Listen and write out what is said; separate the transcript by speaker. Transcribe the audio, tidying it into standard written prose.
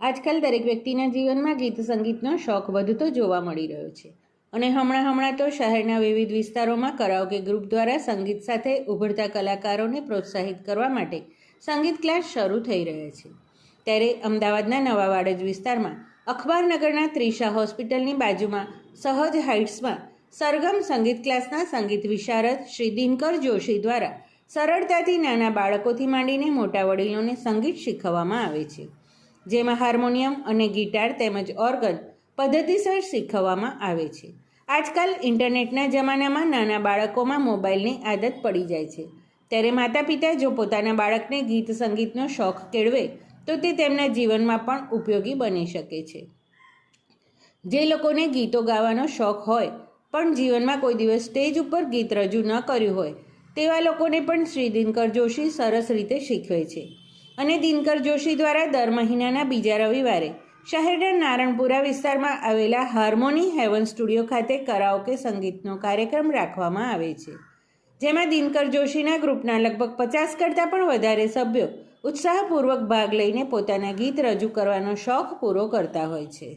Speaker 1: આજકાલ દરેક વ્યક્તિના જીવનમાં ગીત સંગીતનો શોખ વધતો જોવા મળી રહ્યો છે અને હમણાં તો શહેરના વિવિધ વિસ્તારોમાં કરાઓકે ગ્રુપ દ્વારા સંગીત સાથે ઉભરતા કલાકારોને પ્રોત્સાહિત કરવા માટે સંગીત ક્લાસ શરૂ થઈ રહ્યા છે। ત્યારે અમદાવાદના નવા વાડજ વિસ્તારમાં અખબારનગરના ત્રિષા હોસ્પિટલની બાજુમાં સહજ હાઇટ્સમાં સરગમ સંગીત ક્લાસના સંગીત વિશારદ શ્રી દિનકર જોશી દ્વારા સરળતાથી નાના બાળકોથી માંડીને મોટા વડીલોને સંગીત શીખવવામાં આવે છે, જેમાં હાર્મોનિયમ અને ગિટાર તેમજ ઓર્ગન પદ્ધતિસર શીખવવામાં આવે છે। આજકાલ ઇન્ટરનેટના જમાનામાં નાના બાળકોમાં મોબાઈલની આદત પડી જાય છે, ત્યારે માતા પિતા જો પોતાના બાળકને ગીત સંગીતનો શોખ કેળવે તો તે તેમના જીવનમાં પણ ઉપયોગી બની શકે છે। જે લોકોને ગીતો ગાવાનો શોખ હોય પણ જીવનમાં કોઈ દિવસ સ્ટેજ ઉપર ગીત રજૂ ન કર્યું હોય તેવા લોકોને પણ શ્રી દિનકર જોશી સરસ રીતે શીખવે છે અને દિનકર જોશી દ્વારા દર મહિનાના બીજા રવિવારે શહેરના નારણપુરા વિસ્તારમાં આવેલા હાર્મોની હેવન સ્ટુડિયો ખાતે કરાઓકે સંગીતનો કાર્યક્રમ રાખવામાં આવે છે, જેમાં દિનકર જોશીના ગ્રુપના લગભગ 50 કરતાં પણ વધારે સભ્યો ઉત્સાહપૂર્વક ભાગ લઈને પોતાના ગીત રજૂ કરવાનો શોખ પૂરો કરતા હોય છે।